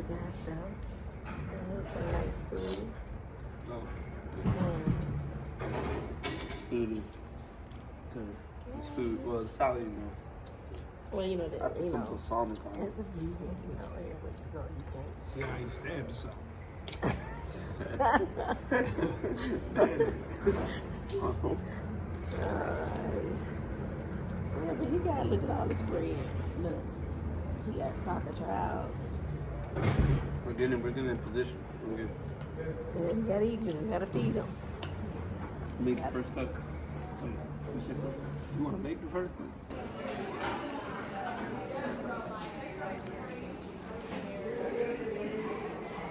bringing herself. Some nice food. Oh. This food is good. This food, well, it's solid, you know. Well, you know that, I put some balsamic on it. as a vegan, you know, everywhere you go, you can't. See how you stab yourself. Yeah, but he got, look at all this bread. Look, he got soccer trials. We're getting in position. We're good. Yeah, you gotta eat good, you gotta feed them. Make the first cup. You want to make the first?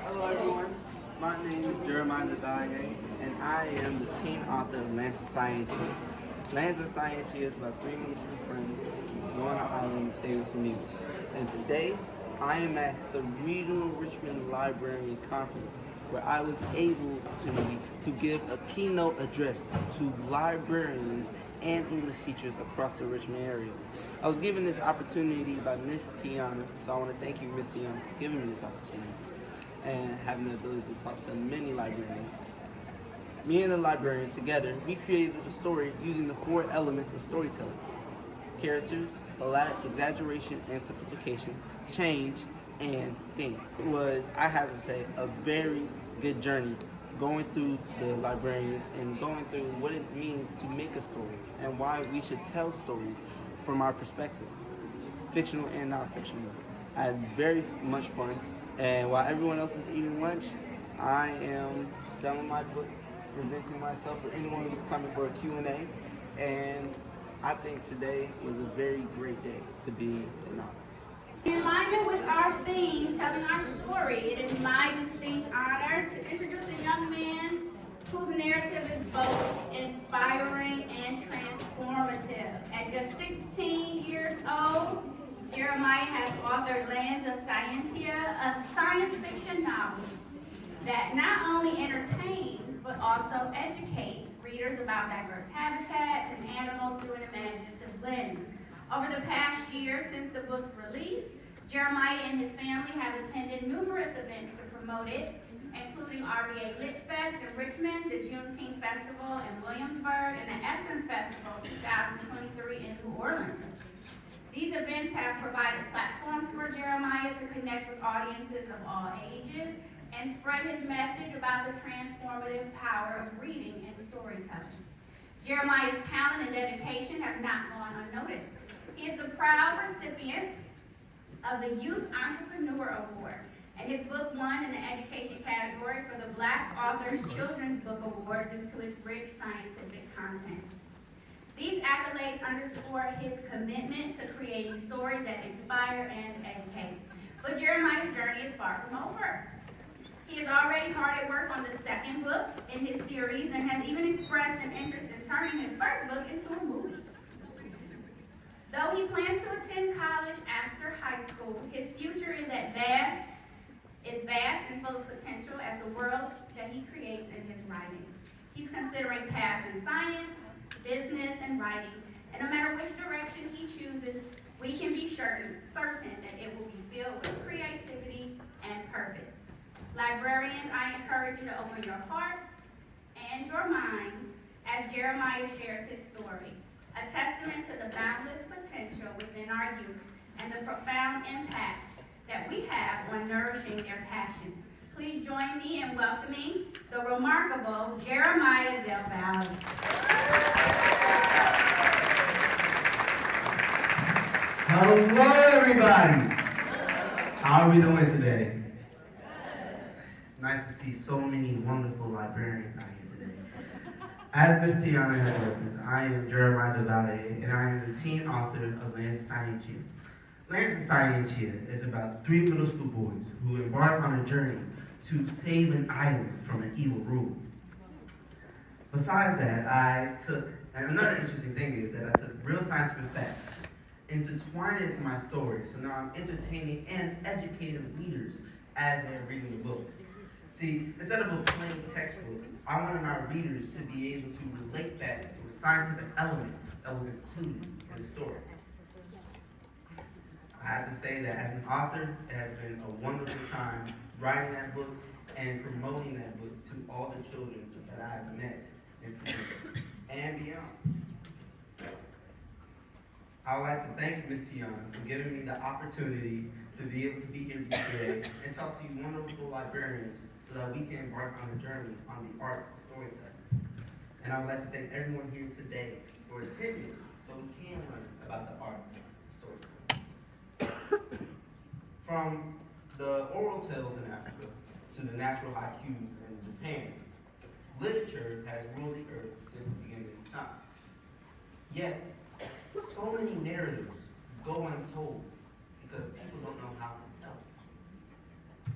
Hello everyone, my name is Geremiah DelValle, and I am the teen author of Lands of Scientia. Lands of Scientia is about 3 mutual friends going on an island to save it from evil. And today, I am at the Regional Richmond Librarian Conference, where I was able to give a keynote address to librarians and English teachers across the Richmond area. I was given this opportunity by Miss Tiana, so I want to thank you, Miss Tiana, for giving me this opportunity and having the ability to talk to many librarians. Me and the librarians together, we created a story using the 4 elements of storytelling: characters, exaggeration and simplification, change, and theme. It was, I have to say, a very good journey going through the librarians and going through what it means to make a story and why we should tell stories from our perspective, fictional and non-fictional. I had very much fun, and while everyone else is eating lunch, I am selling my books, presenting myself for anyone who's coming for a Q&A, and I think today was a very great day to be an author. In alignment with our theme, telling our story, it is my distinct honor to introduce a young man whose narrative is both inspiring and transformative. At just 16 years old, Geremiah has authored Lands of Scientia, a science fiction novel that not only entertains but also educates readers about diverse habitats and animals through an imaginative lens. Over the past year since the book's release, Geremiah and his family have attended numerous events to promote it, including RVA Lit Fest in Richmond, the Juneteenth Festival in Williamsburg, and the Essence Festival 2023 in New Orleans. These events have provided platforms for Geremiah to connect with audiences of all ages and spread his message about the transformative power of reading and storytelling. Geremiah's talent and dedication have not gone unnoticed. He is the proud recipient of the Youth Entrepreneur Award, and his book won in the education category for the Black Authors Children's Book Award due to its rich scientific content. These accolades underscore his commitment to creating stories that inspire and educate. But Geremiah's journey is far from over. He is already hard at work on the 2nd book in his series and has even expressed an interest in turning his first book into a movie. Though he plans to attend college after high school, his future is vast and full of potential as the world that he creates in his writing. He's considering paths in science, business, and writing, and no matter which direction he chooses, we can be certain that it will be filled with creativity and purpose. Librarians, I encourage you to open your hearts and your minds as Geremiah shares his story, a testament to the boundless potential within our youth and the profound impact that we have on nourishing their passions. Please join me in welcoming the remarkable Geremiah DelValle. Hello, everybody. How are we doing today? It's nice to see so many wonderful librarians out here today. As Ms. Tiana has referenced, I am Geremiah DelValle, and I am the teen author of Lands of Scientia. Lands of Scientia is about 3 middle school boys who embark on a journey to save an island from an evil rule. Besides that, and another interesting thing is that I took real scientific facts, intertwined it into my story, so now I'm entertaining and educating readers as they're reading the book. See, instead of a plain textbook, I wanted my readers to be able to relate back to a scientific element that was included in the story. I I have to say that as an author, it has been a wonderful time writing that book and promoting that book to all the children that I have met in Florida and beyond. I would like to thank Ms. Tiana for giving me the opportunity to be able to be here with you today and talk to you wonderful librarians so that we can embark on a journey on the art of storytelling. And I would like to thank everyone here today for attending so we can learn about the art of storytelling. From the oral tales in Africa to the natural haikus in Japan, literature has ruled the earth since the beginning of time. Yet, so many narratives go untold because people don't know how to tell it.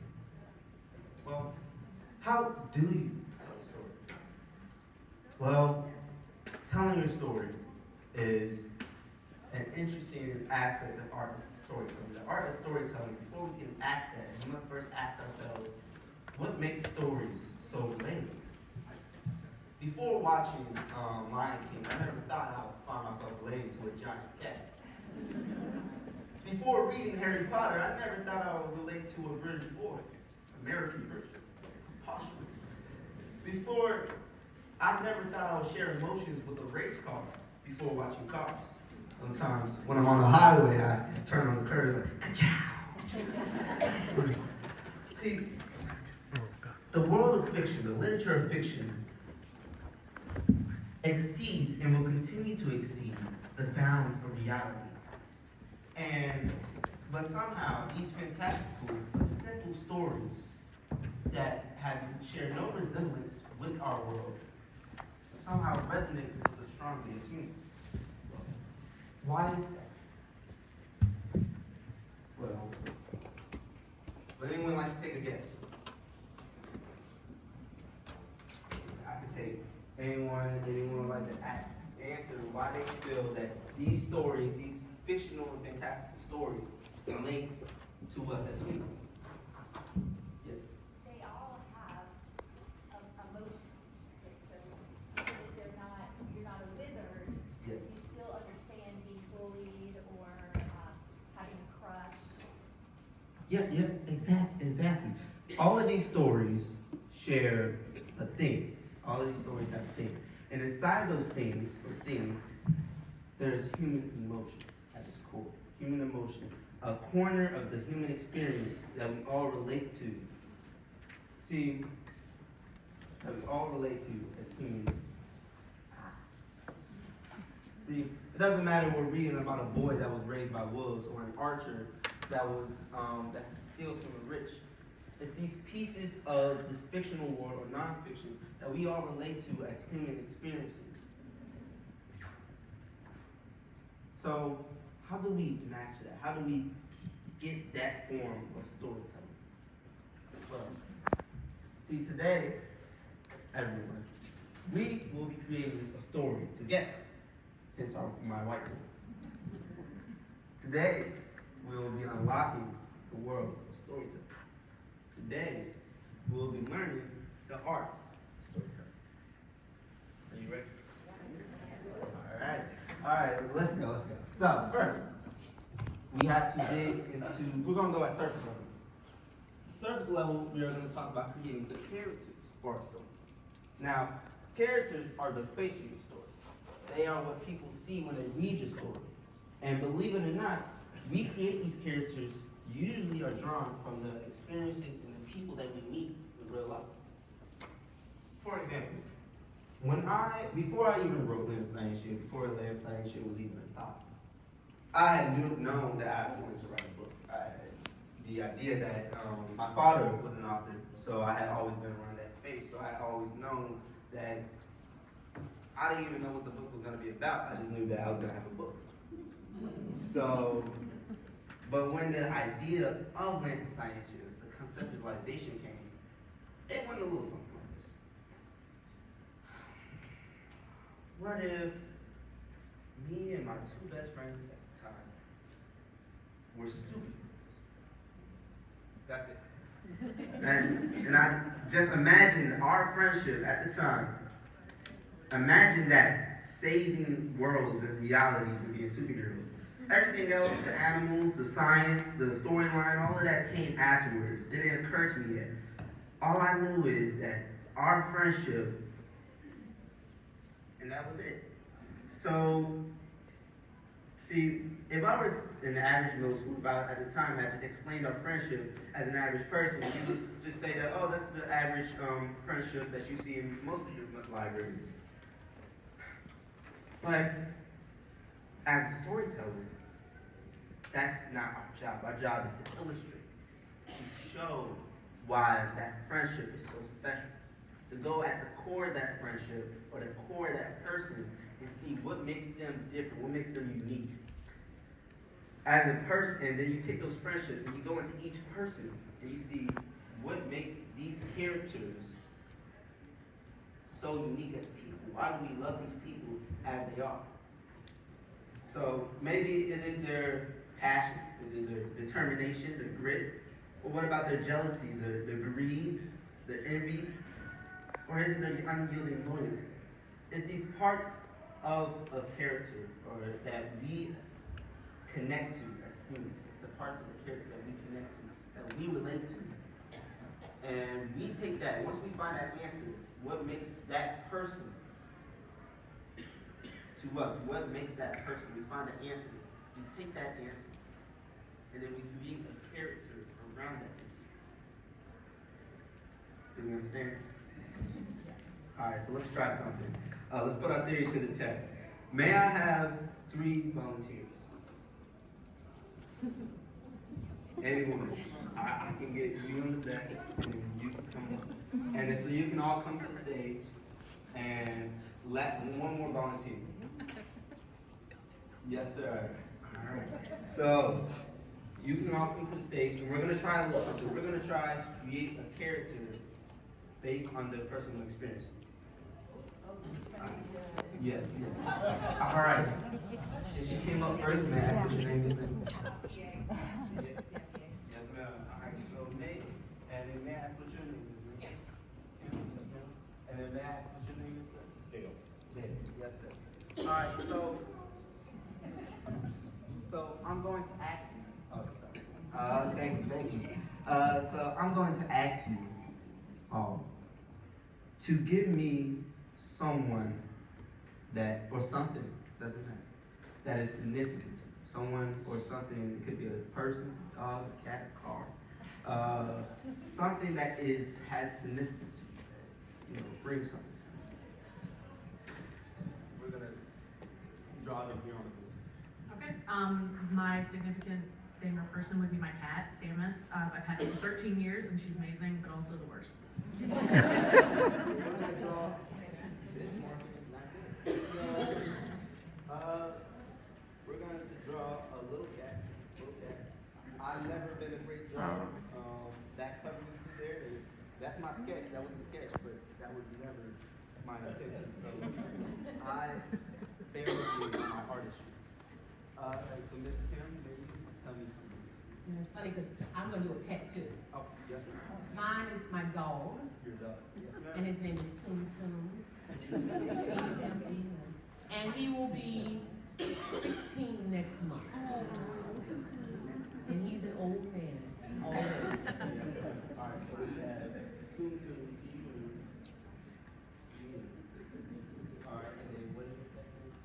Well, how do you tell a story? Well, telling your story is an interesting aspect of art of storytelling. The art of storytelling, before we can ask that, we must first ask ourselves, what makes stories so relatable? Before watching Lion King, I never thought I would find myself relating to a giant cat. Before reading Harry Potter, I never thought I would relate to a British boy, American version, preposterous. Before, I never thought I would share emotions with a race car before watching Cars. Sometimes when I'm on the highway, I turn on the curves like, ka-chow. See, the world of fiction, the literature of fiction, exceeds and will continue to exceed the bounds of reality. But somehow, these fantastical, simple stories that have shared no resemblance with our world somehow resonate with us strongly as humans. Why is that? Well, would anyone like to take a guess? I can take anyone would like to answer why they feel that these stories, these fictional and fantastical stories, relate to us as humans. Yes. They all have emotion. So you're not a wizard. Yes. You still understand being bullied or having a crush. Yeah, exactly. All of these stories share a theme. All of these stories have a theme. And inside those themes, there's human emotion at its core. Human emotion. A corner of the human experience that we all relate to. See, that we all relate to as humans. See, it doesn't matter we're reading about a boy that was raised by wolves or an archer that steals from the rich. It's these pieces of this fictional world or nonfiction that we all relate to as human experiences. So, how do we master that? How do we get that form of storytelling? Well, see, today, everyone, we will be creating a story together. Hence my whiteboard. Today, we will be unlocking the world of storytelling. Today, we will be learning the art of storytelling. Are you ready? All right, let's go. So, first, we have to dig into, we're going to go at surface level. Surface level, we are going to talk about creating the characters for our story. Now, characters are the face of your story. They are what people see when they read your story. And believe it or not, we create these characters usually are drawn from the experiences and the people that we meet in real life. For example, before I even wrote Lands of Scientia, before Lands of Scientia was even a thought, I had known that I wanted to write a book. I had the idea that my father was an author, so I had always been around that space, so I had always known that I didn't even know what the book was going to be about. I just knew that I was going to have a book. So, but when the idea of Lands of Scientia, the conceptualization came, it went a little something like this. What if me and my two best friends at the time were superheroes? That's it. And I just imagined our friendship at the time. Imagine that saving worlds and realities and being superheroes. Everything else, the animals, the science, the storyline, all of that came afterwards. Didn't occur to me yet. All I knew is that our friendship, and that was it. So, see, if I was in the average middle school, if I, at the time, I just explained our friendship as an average person, you would just say that, oh, that's the average friendship that you see in most of your libraries. But as a storyteller, that's not our job. Our job is to illustrate, to show why that friendship is so special. To go at the core of that friendship or the core of that person and see what makes them different, what makes them unique. As a person, and then you take those friendships and you go into each person and you see what makes these characters so unique as people. Why do we love these people as they are? So maybe is it their passion? Is it their determination, their grit? Or what about their jealousy, the greed, the envy? Or is it their unyielding loyalty? It's these parts of a character or that we connect to as humans. It's the parts of the character that we connect to, that we relate to. And we take that, once we find that answer, what makes that person to us, what makes that person, we find the answer, we take that answer, and then we create a character around that answer. Do you understand? Alright, so let's try something. Let's put our theory to the test. May I have 3 volunteers? Anyone. I can get you in the back, and you can come up. And then, so you can all come to the stage, and let one more volunteer. Yes, sir. All right. So you can all come to the stage, and we're gonna try a little something. We're gonna try to create a character based on their personal experiences. Yes, yes. All right. Since you came up first, may I ask what your name is? Yes, ma'am. All right. So May, and then may I ask what your name is? And then may I ask what your name is? Dale. Dale. Yes, sir. All right. So I'm going to ask you. Oh, sorry. Thank you. So I'm going to ask you to give me someone that, or something, doesn't matter, that is significant to you. Someone or something, it could be a person, a dog, a cat, a car. Something that has significance to you, brings something to you. We're gonna draw them here on the board. Okay. My significant thing or person would be my cat, Samus. I've had her for 13 years and she's amazing, but also the worst. We're going to draw a little cat. I've never been a great drawer. That cover you see there that's my sketch. That was a sketch, but that was never my intention. So I bear with me on my artistry. So Miss Kim, maybe you can tell me something. And it's funny because I'm going to do a pet too. Oh, yes, ma'am. Mine is my dog, Your dog. Yes, ma'am. and his name is Toon Toon. And he will be 16 next month. And he's an old man. Always. All right, so we have Toon Toon. All right, and then what is your pet name?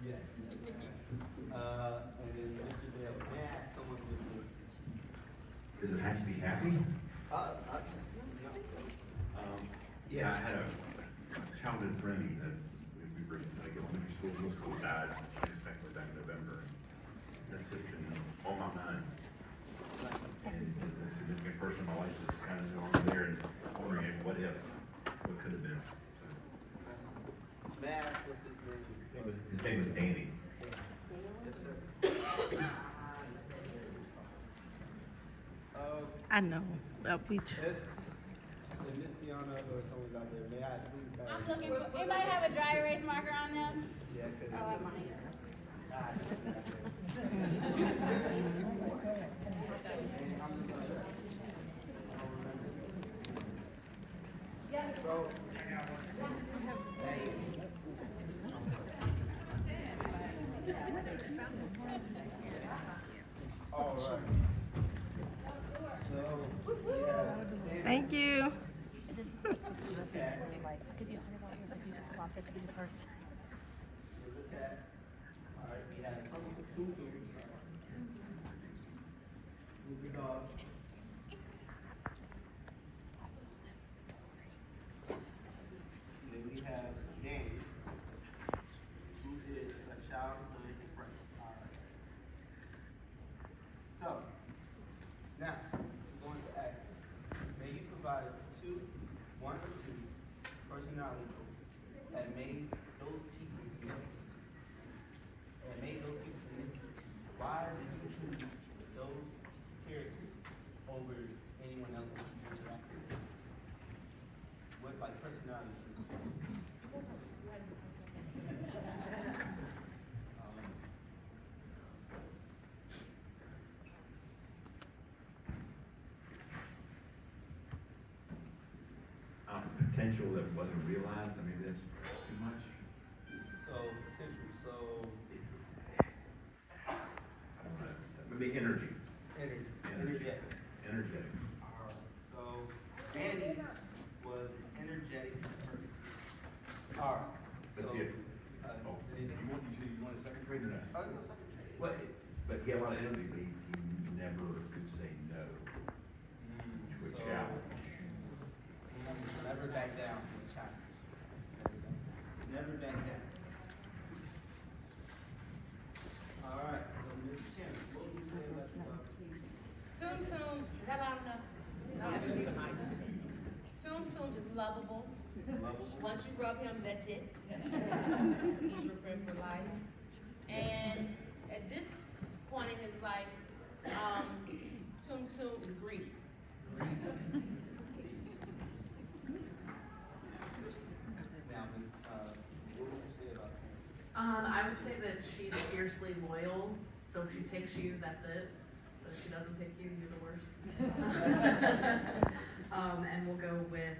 Yes. And then Mr. Dale, may I ask someone with you? Does it have to be happy? Yeah, I had a childhood friend that we were in elementary school, middle school, died unexpectedly back in November. That's just been on my mind. And a significant person in my life that's kind of on there and wondering what if, what could have been. So, May I ask what's his name? his name was Danny. Yes, sir. I know. If Miss Tiana or someone's out there, may I please have? I'm looking for, anybody have a dry erase marker on them? Yeah, because. Oh, I might. So, this in person. Here's a cat. All right, we have two here. Move the dog. And then we have Danny, who is a childhood friend. All right. So, now, I'm going to ask, may you provide one or two personality traits that made those people significant? Why did you choose those characters over anyone else that you interacted with? What, like, personality traits? Potential that wasn't realized, I mean, that's too much. So, potential, so, Maybe energy. energetic. Energetic. Alright, so, Andy was energetic person. Alright, But so, if, anything? you want a second trade or not? Oh, no, second trade. What, but he had a lot of energy, but he never could say no to a So, challenge. Never back down from a challenge. Never back down. Alright, so Ms. Kim, what would you say about your dog? Tum Tum, is that loud enough? Tum Tum is lovable. Once you rub him, that's it. He's your friend for life. And at this point in his life, Tum Tum is greedy. Now, Ms., what would you say about Sam? I would say that she's fiercely loyal, so if she picks you, that's it. But if she doesn't pick you, you're the worst. And we'll go with,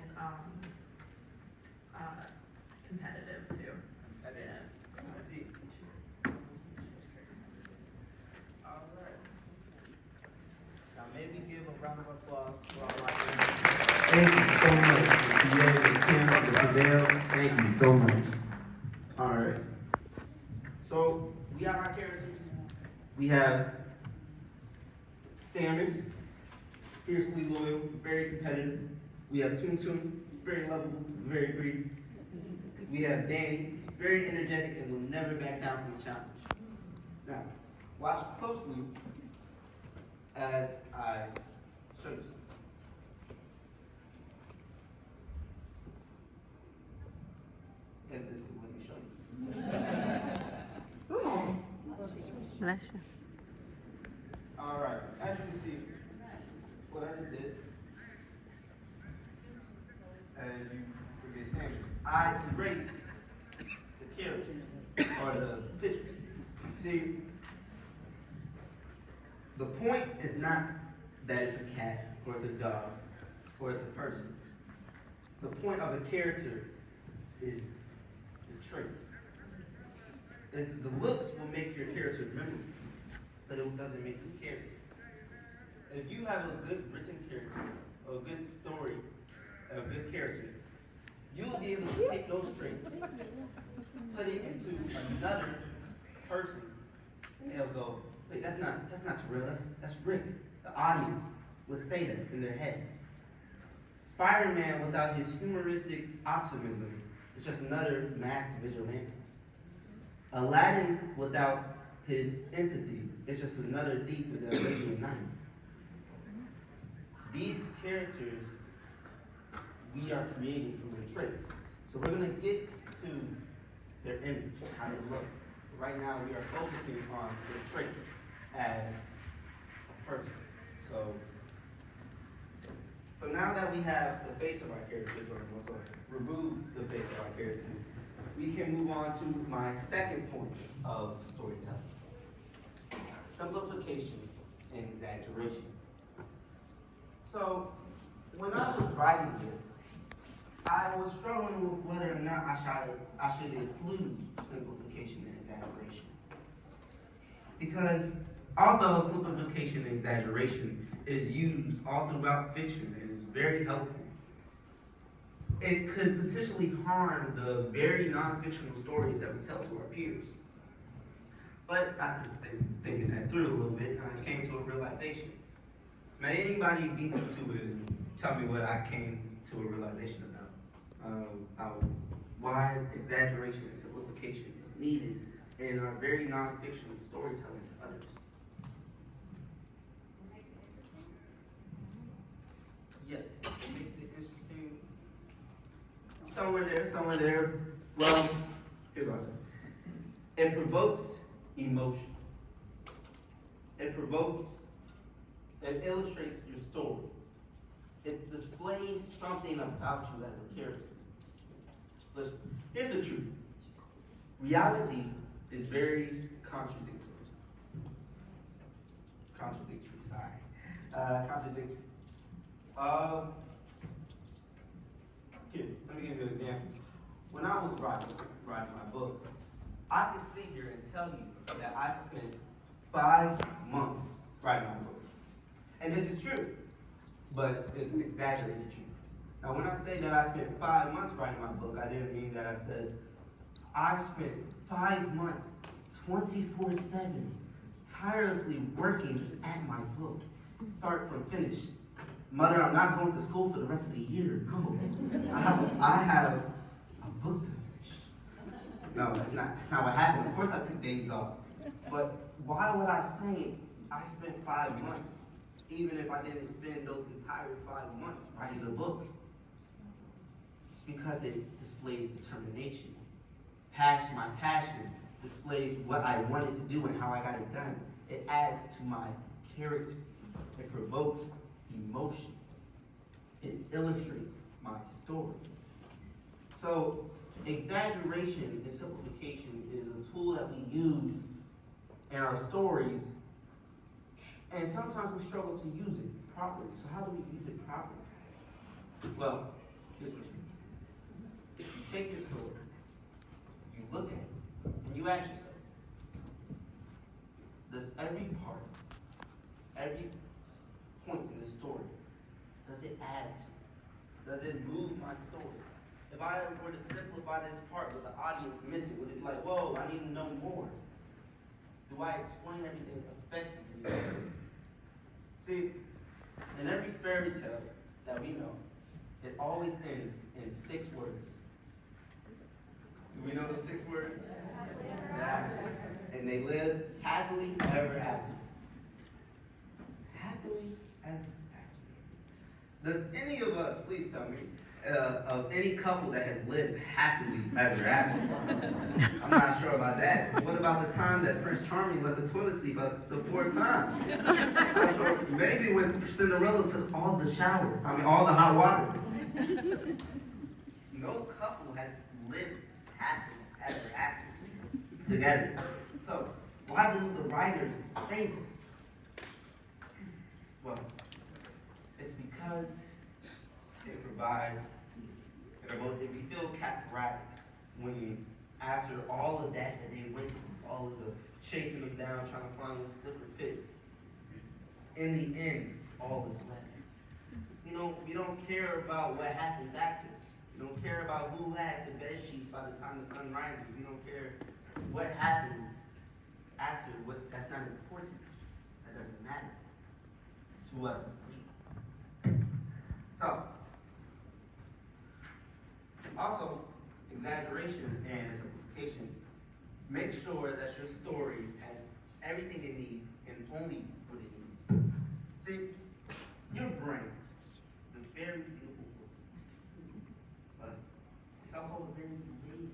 competitive too. Yeah. I see. Alright. Now maybe give a round of applause for our librarian. Thank you so much, Mr. Ye, Ms. Kim, Mr. Dale. Thank you so much. Alright. So, we have our characters. We have Samus, fiercely loyal, very competitive. We have Tum Tum, he's very lovable, very greedy. We have Danny, he's very energetic and will never back down from a challenge. Now, watch closely as I show you something. If this will let me show you. Bless you. Alright, as you can see, what I just did, and you forget Samuel, I erased the characters or the pictures. See, The point is not that it's a cat, or it's a dog, or it's a person. The point of a character is the traits. The looks will make your character memorable, but it doesn't make the character. if you have a good written character, a good story, a good character, you'll be able to take those traits, put it into another person, and they'll go, wait, that's not Terrell, that's Rick. The audience would say that in their head. Spider-Man without his humoristic optimism is just another masked vigilante. Aladdin without his empathy is just another thief in the Arabian Night. These characters we are creating from their traits. So we're going to get to their image, how they look. Right now we are focusing on their traits as a person. So now that we have the face of our characters, or also remove the face of our characters, we can move on to my second point of storytelling. Simplification and exaggeration. So, when I was writing this, I was struggling with whether or not I should include simplification and exaggeration. Because although simplification and exaggeration is used all throughout fiction and is very helpful, it could potentially harm the very non-fictional stories that we tell to our peers. But after thinking that through a little bit, I came to a realization. May anybody beat me to it and tell me what I came to a realization about why exaggeration and simplification is needed in our very non-fictional storytelling to others. Yes, it makes it interesting. Somewhere there. Well, here's what I say. It provokes emotion. It illustrates your story. It displays something about you as a character. Listen, here's the truth. Reality is very contradictory. Contradictory. Here, let me give you an example. When I was writing my book, I could sit here and tell you that I spent 5 months writing my book. And this is true, but it's an exaggerated truth. Now, when I say that I spent 5 months writing my book, I didn't mean that I said I spent 5 months, 24/7, tirelessly working at my book, start from finish. Mother, I'm not going to school for the rest of the year. No, I have a book to finish. No, that's not what happened. Of course, I took days off, but why would I say I spent 5 months, even if I didn't spend those entire 5 months writing the book? It's because it displays determination. My passion displays what I wanted to do and how I got it done. It adds to my character. It provokes emotion. It illustrates my story. So, exaggeration and simplification is a tool that we use in our stories, and sometimes we struggle to use it properly. So how do we use it properly? Well, here's what you do. You take your story, you look at it, and you ask yourself, does every part, every point in the story, does it add to it? Does it move my story? If I were to simplify this part with the audience missing, would it be like, whoa, I need to know more? Do I explain everything effectively? See, in every fairy tale that we know, it always ends in 6 words. Do we know those 6 words? Yeah. And they live happily ever after. Happily ever after. Does any of us, please tell me, of any couple that has lived happily ever after? I'm not sure about that. But what about the time that Prince Charming let the toilet seat up the 4th time? Maybe when Cinderella took all the hot water. No couple has lived happily ever after together. So, why do the writers say this? Well, it's because it provides, if you feel captivated when after all of that they went through, all of the chasing them down, trying to find what slipper fits, in the end, all is well. You don't care about what happens after. You don't care about who has the bed sheets by the time the sun rises. You don't care what happens after. That's not important. That doesn't matter to us. So, also, exaggeration and simplification. Make sure that your story has everything it needs and only what it needs. See, your brain is a very beautiful book, but it's also a very lazy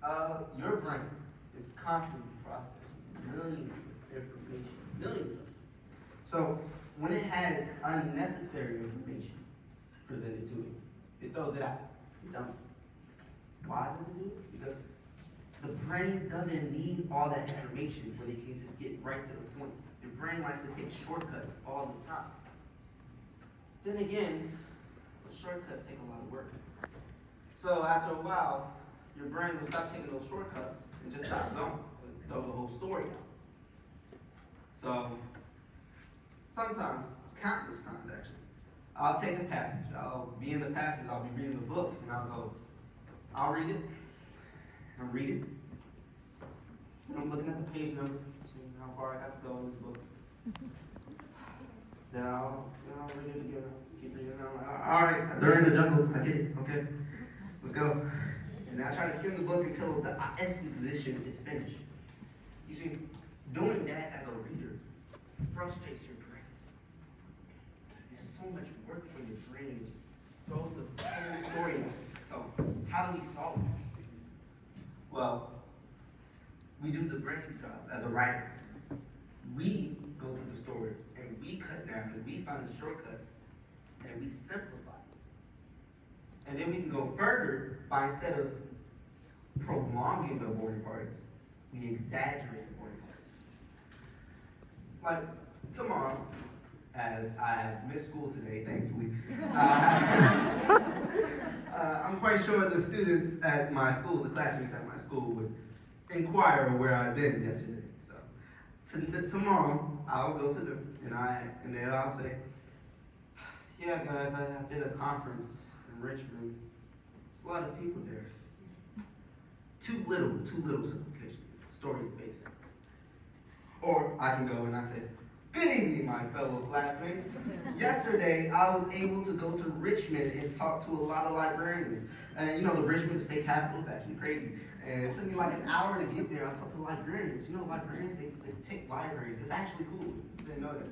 book. Your brain is constantly processing millions of information, millions of it. So, when it has unnecessary information presented to it, it throws it out. It dumps it. Why does it do it? Because the brain doesn't need all that information when it can just get right to the point. Your brain likes to take shortcuts all the time. Then again, the shortcuts take a lot of work. So after a while, your brain will stop taking those shortcuts and just stop going, and throw the whole story out. So sometimes, countless times actually, I'll take a passage. I'll be in the passage. I'll be reading the book, and I'll read it. I'm reading. And I'm looking at the page number, seeing how far I got to go in this book. Then I'll read it again. Keep reading. I'm like, all right, they're in the jungle. I get it. Okay, let's go. And I try to skim the book until the exposition is finished. You see, doing that as a reader frustrates your brain. It's so much work for your brain. It just throws the whole story out. So, how do we solve this? Well, we do the brain job as a writer. We go through the story and we cut down and we find the shortcuts and we simplify it. And then we can go further by, instead of prolonging the boring parts, we exaggerate the boring parts. Like tomorrow, as I have missed school today, thankfully, I'm quite sure the students at my school, the classmates at my school, would inquire where I've been yesterday. So tomorrow, I'll go to them and then I'll say, yeah, guys, I did a conference in Richmond. There's a lot of people there. Too little simplification. Story is basic. Or I can go and I say, good evening, my fellow classmates. Yesterday, I was able to go to Richmond and talk to a lot of librarians. And you know, the Richmond state capital is actually crazy. And it took me like an hour to get there. I talked to librarians. You know, librarians, they take libraries. It's actually cool. You didn't know that.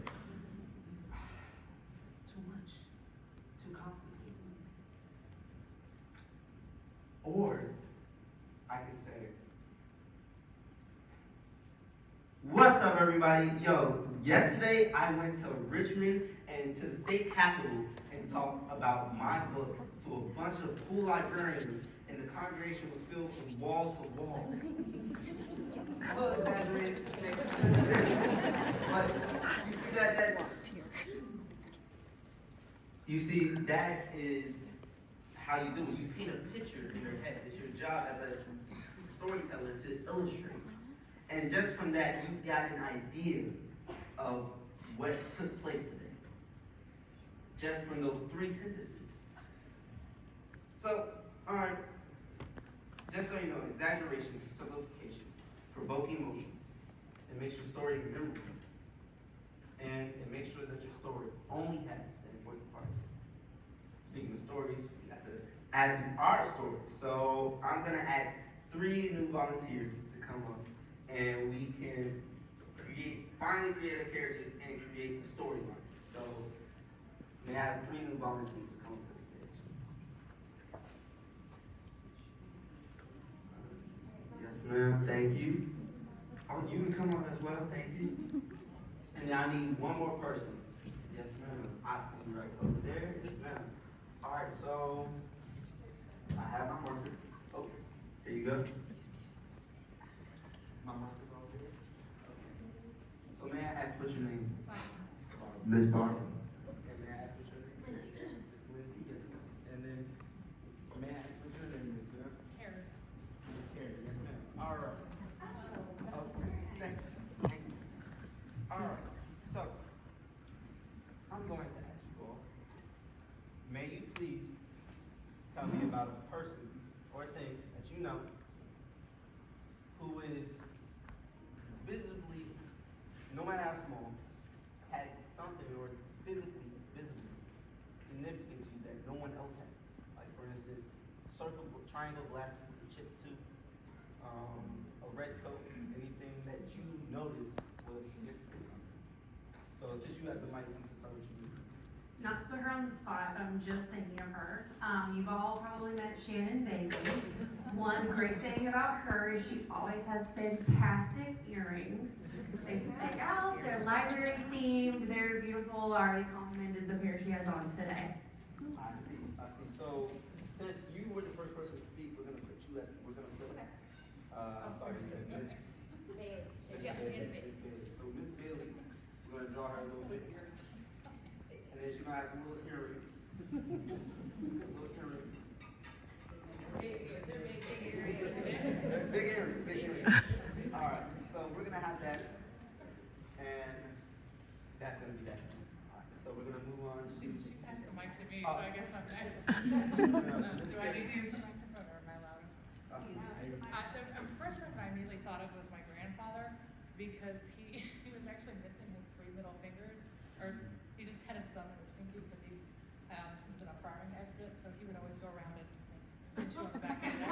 It's too much. Too complicated. Or I can say, what's up, everybody? Yo, yesterday I went to Richmond and to the state capitol and talked about my book to a bunch of cool librarians, and the congregation was filled from wall to wall. A little exaggerated, but you see that is how you do it. You paint a picture in your head. It's your job as a storyteller to illustrate. And just from that, you got an idea of what took place today. Just from those 3 sentences. So, alright, just so you know, exaggeration, simplification, provoking motion. It makes your story memorable. And it makes sure that your story only has the important parts. Speaking of stories, we got to add to our story. So I'm going to ask 3 new volunteers to come up, and we can finally create our characters and create the storyline. So may I have 3 new volunteers come to the stage? Yes, ma'am. Thank you. Oh, you can come on as well. Thank you. And then I need 1 more person. Yes, ma'am. I see you right over there. Yes, ma'am. All right, so I have my marker. Oh, here you go. My marker's over here. Okay. So may I ask what's your name? Miss Barber. And may I ask what's your name? Lindsay. Miss Lindsay, yes, ma'am. And then may I ask what's your name, Miss Ma'am? Carrie. Miss Carrie, yes, ma'am. All right. Okay, thank you. All right, so I'm going to ask you all, may you please tell me about a person or thing that you know who is visibly, no matter how small, had something or visibly significant to you that no one else had. Like for instance, circle, triangle glasses with a chip tooth, a red coat, anything that you noticed was significant. So since you have the mic, we can start with you. Not to put her on the spot, but I'm just thinking of her. You've all probably met Shannon Bailey. One great thing about her is she always has fantastic earrings. They stick out, they're library themed, they're beautiful. I already complimented the pair she has on today. I see. So since you were the first person to speak, we're gonna put, I'm sorry, you said Miss Bailey. So Miss Bailey, we're gonna draw her a little bit. And then she's gonna have little earrings. Little earrings. Big earrings. All right, so we're gonna have that, and that's gonna be that. All right, so we're gonna move on to I need to use the microphone or am I loud? The first person I immediately thought of was my grandfather because he was actually missing his 3 middle fingers, or he just had his thumb and his pinky because he was in a farming accident, so he would always go around and hit you on the back of the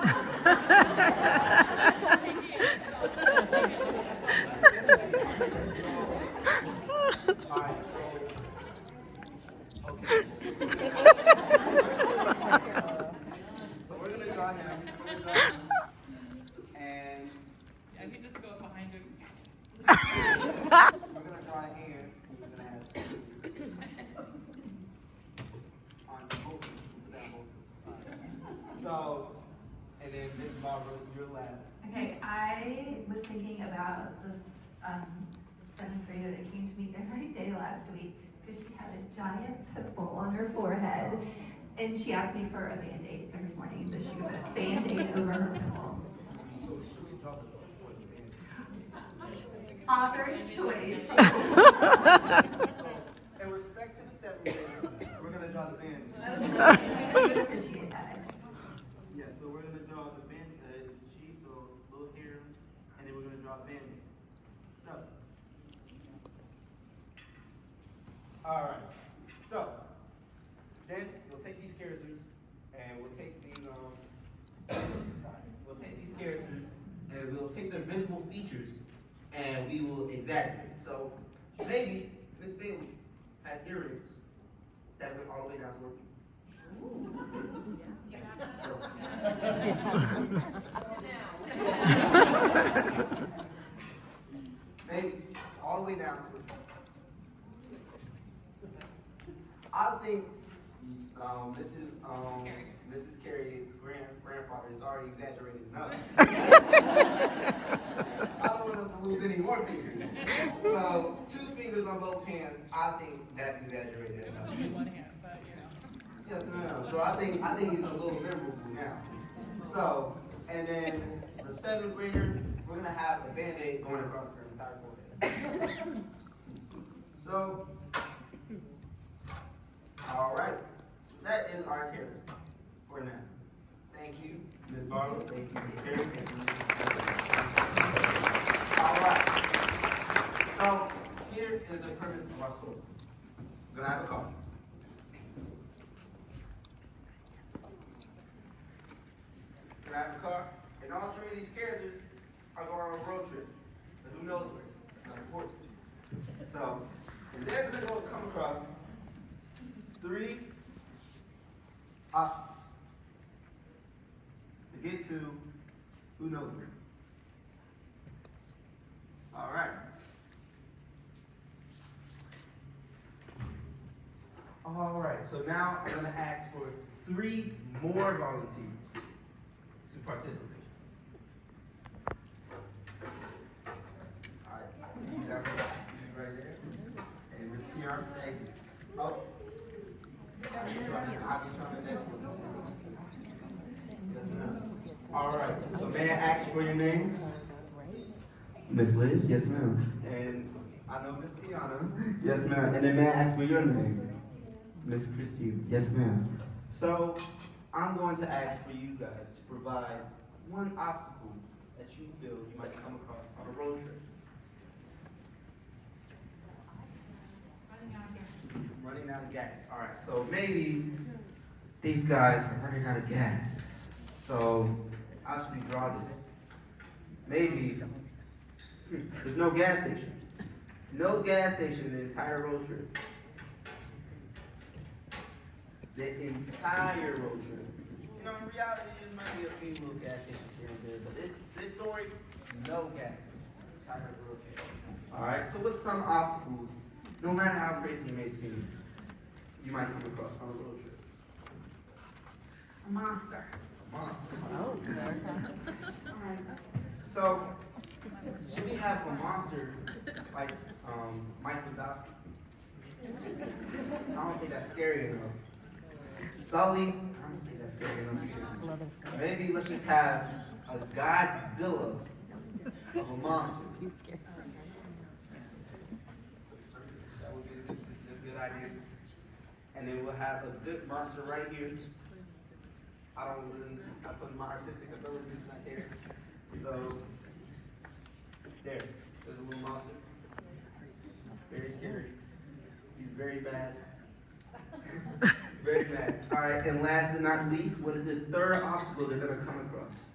So we're gonna draw him. And yeah, he just go up behind you. we're gonna draw a hand. We're gonna have on both. So, and then Miss Barbara, your last. Okay, I was thinking about this 7th grader that came to me every day last week because she had a giant pimple on her forehead, and she asked me for a Band-Aid every morning that she would put a Band-Aid over her pimple. Author's choice. In respect to the 7th graders, we're gonna draw the band. I would appreciate that. Yeah, so we're gonna draw the band. She, so little hair, and then we're gonna draw a band. So, all right. So, then we'll take these characters, and we'll take these characters, and we'll take their visible features, and we will exaggerate. So, maybe Miss Bailey had earrings that went all the way down to her feet. Maybe all the way down to it. I think Mrs. Carey's grandfather is already exaggerated enough. I don't want them to lose any more fingers. So 2 fingers on both hands, I think that's exaggerated It was enough. only 1 hand, but you know. Yes, ma'am. So I think he's a little memorable now. So, and then the 7th grader, we're gonna have a Band-Aid going across her entire forehead. So, all right, that is our character for now. Thank you, Ms. Barlow. Thank you, Ms. Perry. Thank you, Ms. All right. So here is the premise of our story. We're gonna have a call. Grab a car, and all 3 of these characters are going on a road trip. So who knows where? It's not important. So, and they're going to go come across 3 options to get to who knows where. All right. All right, so now I'm going to ask for 3 more volunteers to participate. All right, I see you down there. I see you right there. And Ms. Tiana, thank you. Oh. I'll be trying to next one. Yes, ma'am. All right, so may I ask for your names? Miss Liz, yes ma'am. And I know Miss Tiana, yes ma'am. And then may I ask for your name? Miss Christine, yes ma'am. So I'm going to ask for you guys to provide 1 obstacle that you feel you might come across on a road trip. Running out of gas. All right, so maybe these guys are running out of gas. So how should we draw this? Maybe there's no gas station. No gas station in the entire road trip. The entire road trip. You know, in reality, there might be a few little gas stations here and there, but this story, no gas station. Entire road trip. All right, so what's some obstacles, no matter how crazy it may seem, you might come across on a road trip? A monster. A monster. Oh, all right. So, should we have a monster like Mike Wazowski? I don't think that's scary enough. Sully, I don't think that's scary enough either. Maybe let's just have a Godzilla of a monster. That would be a good idea. And then we'll have a good monster right here. I I told him my artistic ability is not there. So, there's a little monster. Very scary. He's very bad. Very bad. All right, and last but not least, what is the third obstacle they're gonna come across?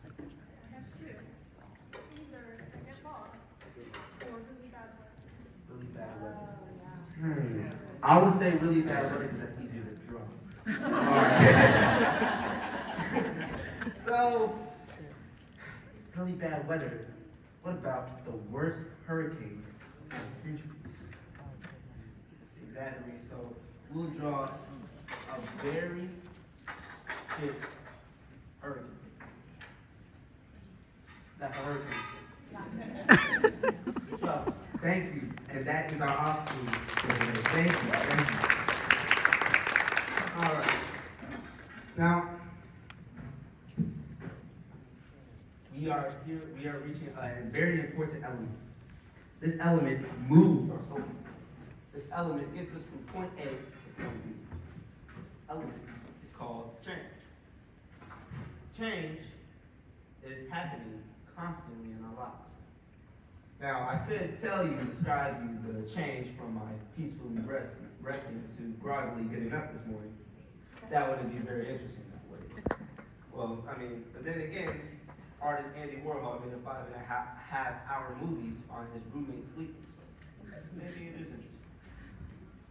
Really bad weather. I would say really bad weather because that's easier to draw. Alright. So, really bad weather. What about the worst hurricane in centuries? Exaggerating. So, we'll draw a very big hurricane. That's a hurricane. So, thank you. And that is our obstacle for today. Thank you. Thank you. All right. Now, we are reaching a very important element. This element moves our soul. This element gets us from point A to point B. This element is called change. Change is happening constantly in our lives. Now, I could tell you, describe you the change from my peacefully resting to groggily getting up this morning. That wouldn't be very interesting that way. Well, I mean, but then again, artist Andy Warhol made a 5.5-hour movie on his roommate sleeping, so maybe it is interesting.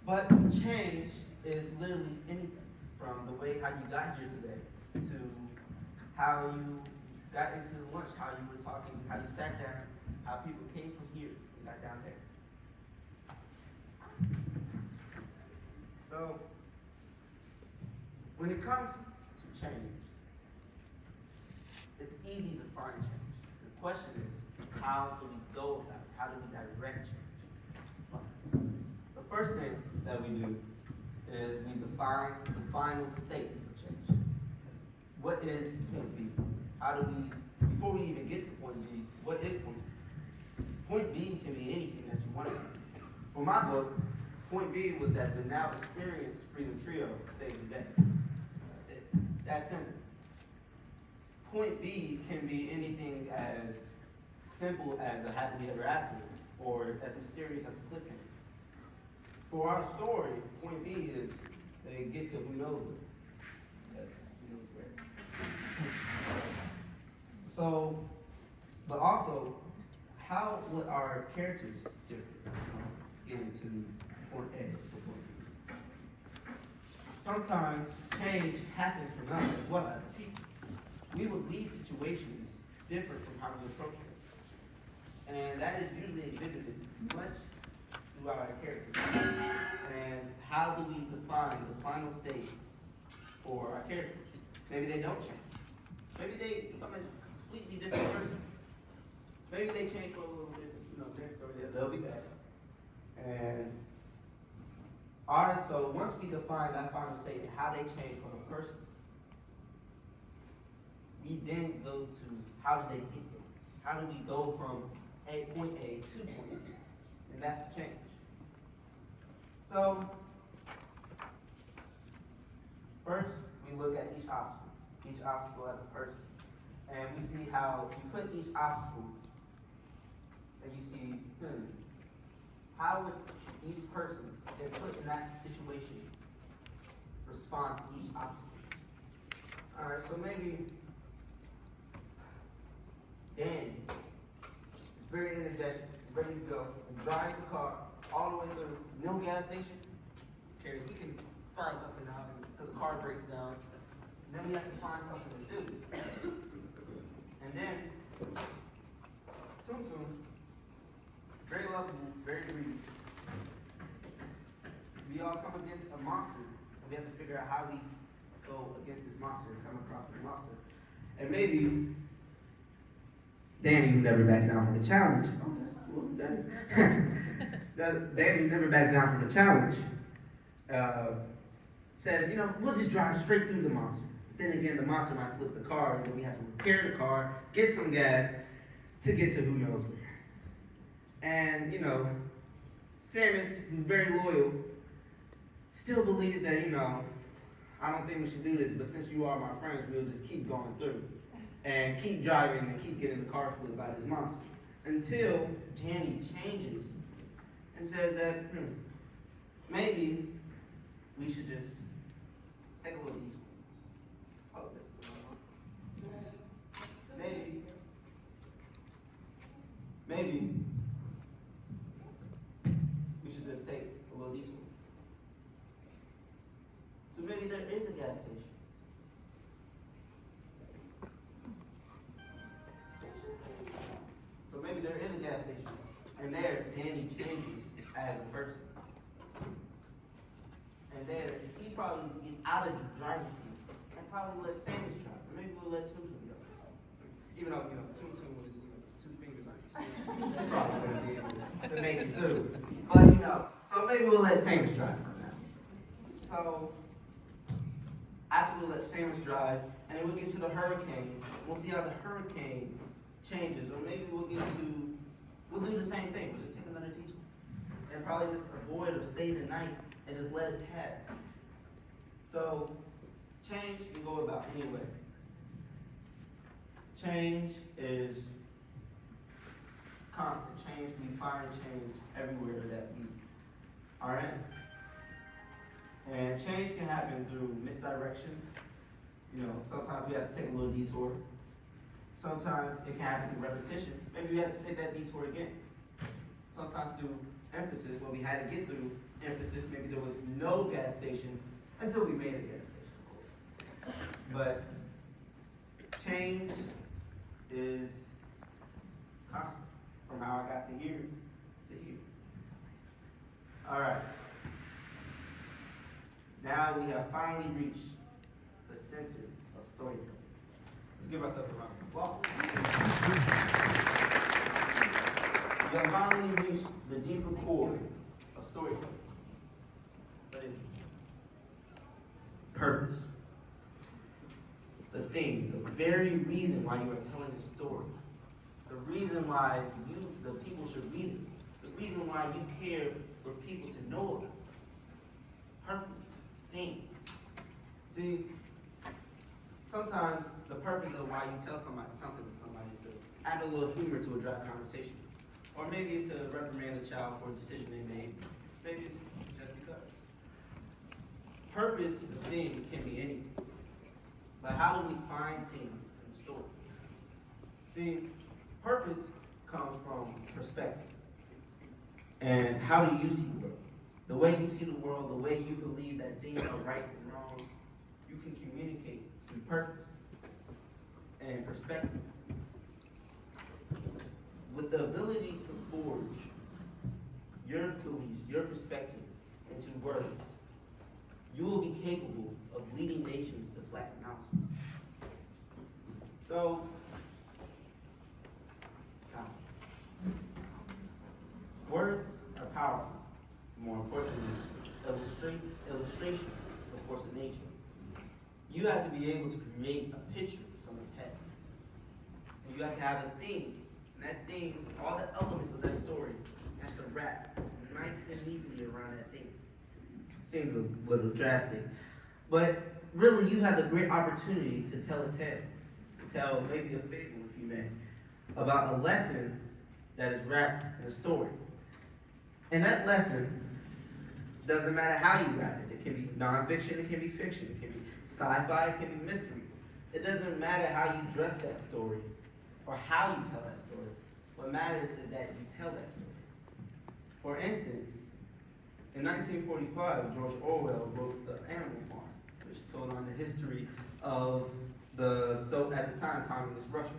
But change is literally anything from the way how you got here today to how you got into lunch, how you were talking, how you sat down, how people came from here and got down there. So, when it comes to change, it's easy to find change. The question is, how do we go about it? How do we direct change? The first thing that we do is we define the final state of change. What is point B? How do we, before we even get to point B, what is point B? Point B can be anything that you want it to be. For my book, point B was that the now experienced Freedom Trio saves the day. That's it. That's simple. Point B can be anything as simple as a happily ever after, or as mysterious as a cliffhanger. For our story, point B is they get to who knows where. Yes, who knows where. So, but also, how would our characters differ get into point A to point B? Sometimes change happens in us as well as a people. We would leave situations different from how we approach them. And that is usually exhibited much throughout our characters. And how do we define the final state for our characters? Maybe they don't change. Maybe they become a completely different person. Maybe they change for a little bit, next story, they'll be back. And so once we define that final state and how they change from a person, we then go to how do they get there? How do we go from point A to point B? And that's the change. So, first, we look at each obstacle as a person. And we see how you put each obstacle, and you see, how would each person that put in that situation respond to each obstacle? All right, so maybe Danny is very energetic, ready to go, and drives the car all the way through, no gas station. Okay, we can find something out until the car breaks down. And then we have to find something to do. And then, Tsum Tsum, very lovable, very greedy. We all come against a monster, and we have to figure out how we go against this monster, come across this monster. And maybe Danny, who never backs down from the challenge. Oh, that's cool. Danny, who never backs down from the challenge, says, we'll just drive straight through the monster. Then again, the monster might flip the car, and then we have to repair the car, get some gas to get to who knows where. And, Samus, who's very loyal, still believes that, I don't think we should do this, but since you are my friends, we'll just keep going through and keep driving and keep getting the car flipped by this monster. Until Danny changes and says that maybe we should just take a little detour. Maybe we should just take a little detour. So maybe there is a gas station. So maybe there is a gas station. And there, Danny changes as a person. And there, he probably is out of the driving seat and probably let Samus drive. Or maybe we'll let Tum Tum go. Even though, Tum Tum was, 2 fingers on his he probably wouldn't be able to make it through. But, so maybe we'll let Samus drive for now. So, after we let Samus drive, and then we'll get to the hurricane. We'll see how the hurricane changes. Or maybe we'll do the same thing. We'll just take another detour. And probably just avoid or stay the night and just let it pass. So, change can go about anyway. Change is constant. Change, we find change everywhere that we are in. And change can happen through misdirection. Sometimes we have to take a little detour. Sometimes it can happen through repetition. Maybe we have to take that detour again. Sometimes through emphasis, what we had to get through emphasis. Maybe there was no gas station until we made a gas station, of course. But change is constant from how I got to here to here. All right. Now we have finally reached the center of storytelling. Let's give ourselves a round of applause. We have finally reached the deeper core of storytelling. What is it? Purpose. The thing, the very reason why you are telling a story. The reason why the people should read it. The reason why you care for people to know about it. Purpose. Thing. See, sometimes the purpose of why you tell something to somebody is to add a little humor to a dry conversation. Or maybe it's to reprimand a child for a decision they made. Maybe it's just because. Purpose, the thing, can be anything. But how do we find things in the story? See, purpose comes from perspective. And how do you see the world? The way you see the world, the way you believe that things are right and wrong, you can communicate through purpose and perspective. With the ability to forge your beliefs, your perspective into words, you will be capable of leading nations to flatten mountains. So, words are powerful. More importantly, illustration is a force of nature. You have to be able to create a picture for someone's head. And you have to have a theme. And that theme, all the elements of that story, has to wrap nice and neatly around that theme. Seems a little drastic. But really, you have the great opportunity to tell a tale. To tell maybe a fable, if you may, about a lesson that is wrapped in a story. And that lesson doesn't matter how you wrap it. It can be nonfiction, it can be fiction, it can be sci-fi, it can be mystery. It doesn't matter how you dress that story or how you tell that story. What matters is that you tell that story. For instance, in 1945, George Orwell wrote The Animal Farm, which told on the history of at the time, communist Russia.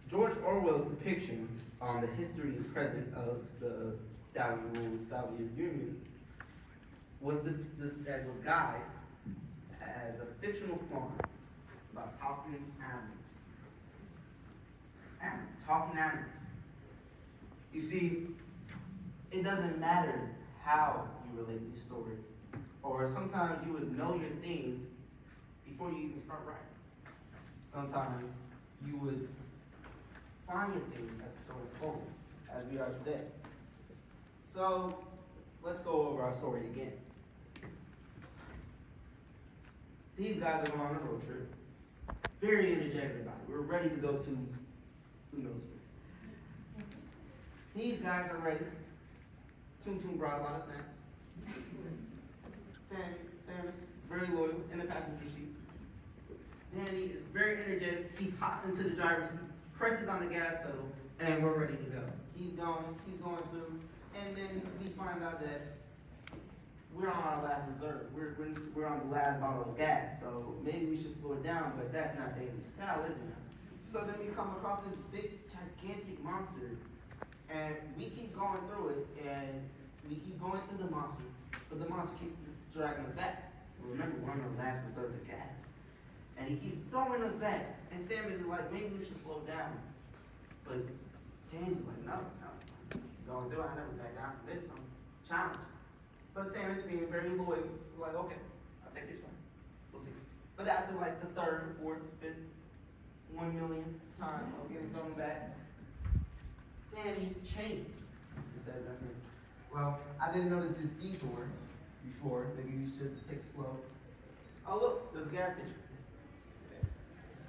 George Orwell's depiction on the history and present of the Stalin-ruled Soviet Union was guised as a fictional farm about talking animals. Talking animals. You see, it doesn't matter how you relate the story, or sometimes you would know your theme before you even start writing. Sometimes you would find your theme as the story unfolds, as we are today. So, let's go over our story again. These guys are going on a road trip. Very energetic about it. We're ready to go to who knows where. These guys are ready. Tum Tum brought a lot of snacks. Sam is very loyal in the passenger seat. Danny is very energetic. He hops into the driver's seat, presses on the gas pedal, and we're ready to go. He's going through, and then we find out that we're on our last reserve. We're on the last bottle of gas, so maybe we should slow it down, but that's not Danny's style, is it? So then we come across this big, gigantic monster, and we keep going through it, and we keep going through the monster, but the monster keeps dragging us back. Remember, we're on our last reserve of gas. And he keeps throwing us back. And Sam is like, maybe we should slow down. But Danny's like, no. Going through, I never back down from this. I'm challenged. But Sam is being very loyal. He's like, okay, I'll take this one. We'll see. But after like the third, fourth, fifth, 1 millionth time of getting thrown back, Danny changed. He says nothing. Well, I didn't notice this detour before. Maybe we should just take it slow. Oh look, there's a gas station.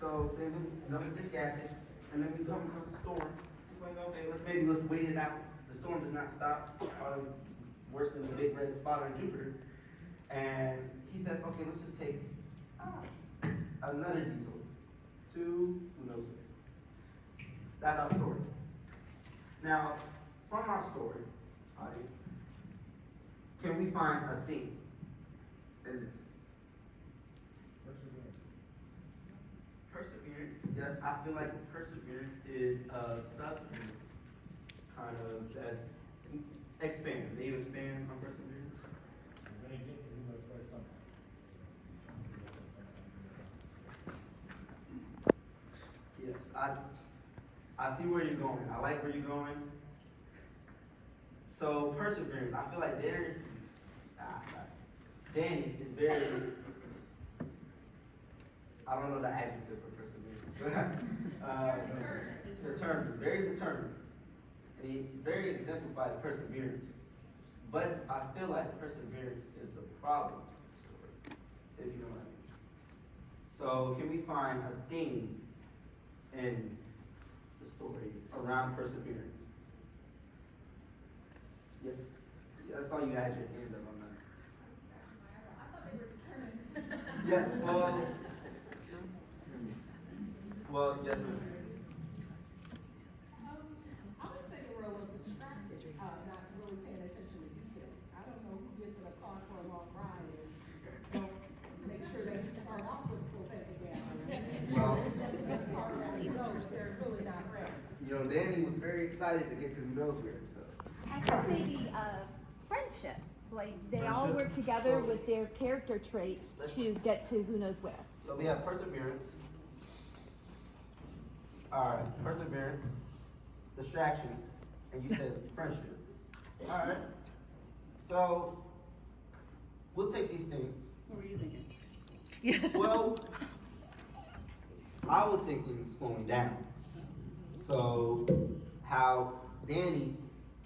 So then we notice this gas station, and then we come across the storm. It's like, okay, let's wait it out. The storm does not stop. Probably worse than the big red spot on Jupiter. And he said, okay, let's just take another detour to who knows where. That's our story. Now, from our story, audience, can we find a theme in this? Perseverance, yes, I feel like perseverance is a subject kind of that's expand. May you expand on perseverance? Yes, I see where you're going. I like where you're going. So perseverance, I feel like Danny is very, I don't know the adjective for perseverance, but determined, very determined. And he very exemplifies perseverance. But I feel like perseverance is the problem of the story, if you know what I mean. So can we find a theme in the story around perseverance? Yes. I saw you had your hand up on that. I thought they were determined. Yes, well, yes, ma'am. I would say they were a little distracted, not really paying attention to details. I don't know who gets in a car for a long ride and don't make sure that you start off with a full tank of gas. Well, They're really not ready. you know, Danny was very excited to get to who knows where, so. I think maybe friendship. Like they all work together So- with their character traits to get to who knows where. So we have perseverance. All right, perseverance, distraction, and you said friendship. All right. So we'll take these things. What were you thinking? Well, I was thinking slowing down. So how Danny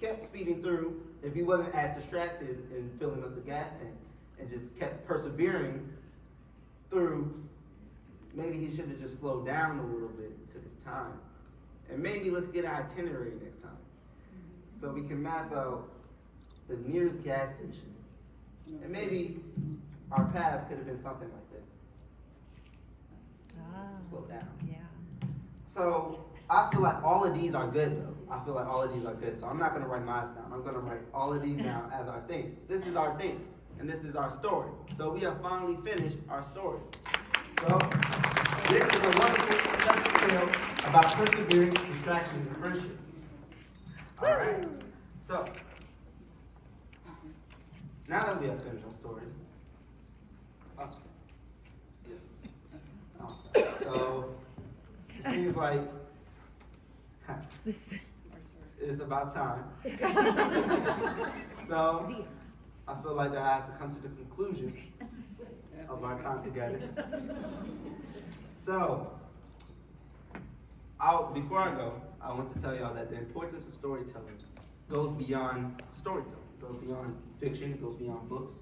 kept speeding through if he wasn't as distracted in filling up the gas tank and just kept persevering through. Maybe he should have just slowed down a little bit and took his time. And maybe let's get an itinerary next time. So we can map out the nearest gas station. And maybe our path could have been something like this. To slow down. Yeah. So I feel like all of these are good though. I feel like all of these are good. So I'm not gonna write mine down. I'm gonna write all of these down as our thing. This is our thing. And this is our story. So we have finally finished our story. So this is a wonderful successful tale about perseverance, distractions, and friendship. All right. So now that we have finished our story, so it seems like it's about time. So I feel like I have to come to the conclusion of our time together. So, before I go, I want to tell y'all that the importance of storytelling goes beyond storytelling. It goes beyond fiction. It goes beyond books.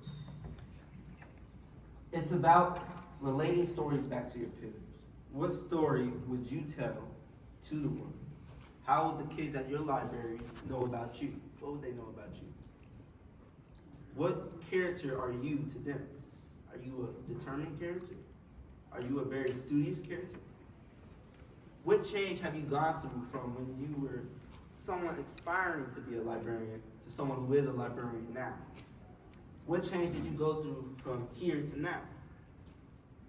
It's about relating stories back to your peers. What story would you tell to the world? How would the kids at your library know about you? What would they know about you? What character are you to them? Are you a determined character? Are you a very studious character? What change have you gone through from when you were someone aspiring to be a librarian to someone who is a librarian now? What change did you go through from here to now?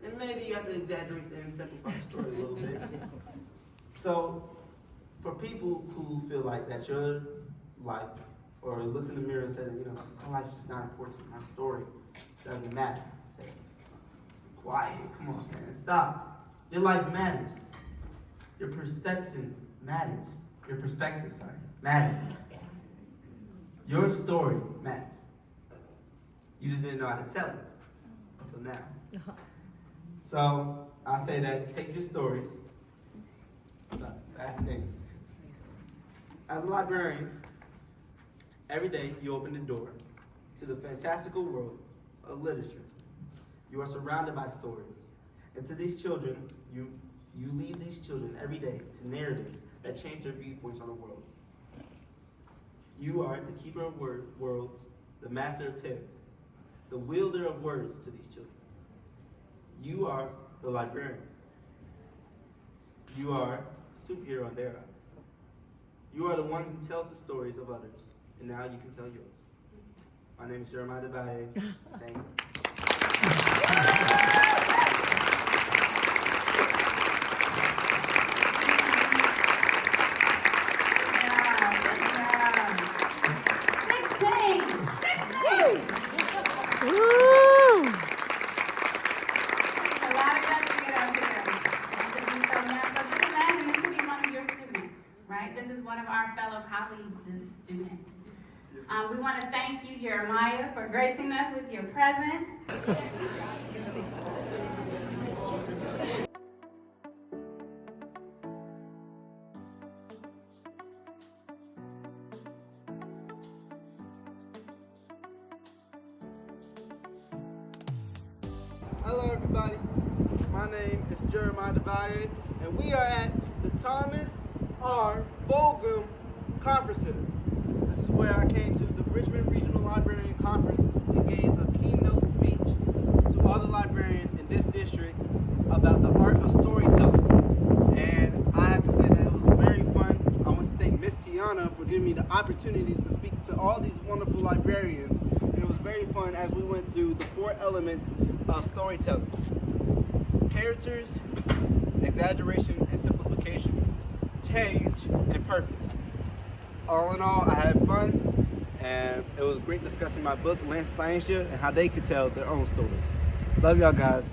And maybe you have to exaggerate and simplify the story a little bit. So, for people who feel like that your life, or looks in the mirror and says, you know, my life's just not important, my story doesn't matter. Say, quiet, come on, man, stop. Your life matters. Your perception matters. Your perspective, matters. Your story matters. You just didn't know how to tell it until now. So I'll say that take your stories. Last thing. As a librarian, every day you open the door to the fantastical world of literature. You are surrounded by stories. And to these children, you lead these children every day to narratives that change their viewpoints on the world. You are the keeper of worlds, the master of tales, the wielder of words to these children. You are the librarian. You are a superhero in their eyes. You are the one who tells the stories of others, and now you can tell yours. My name is Geremiah DelValle. Thank you. This is one of our fellow colleagues' students. We want to thank you, Geremiah, for gracing us with your presence. Hello, everybody. My name is Geremiah DelValle, and we are at the Thomas R. Fulghum Conference Center. This is where I came to the Richmond Regional Librarian Conference and gave a keynote speech to all the librarians in this district about the art of storytelling. And I have to say that it was very fun. I want to thank Miss Tiana for giving me the opportunity to speak to all these wonderful librarians. And it was very fun as we went through the 4 elements of storytelling: characters, exaggeration and simplification, change, and purpose. All in all, I had fun, and it was great discussing my book, Lands of Scientia, and how they could tell their own stories. Love y'all guys.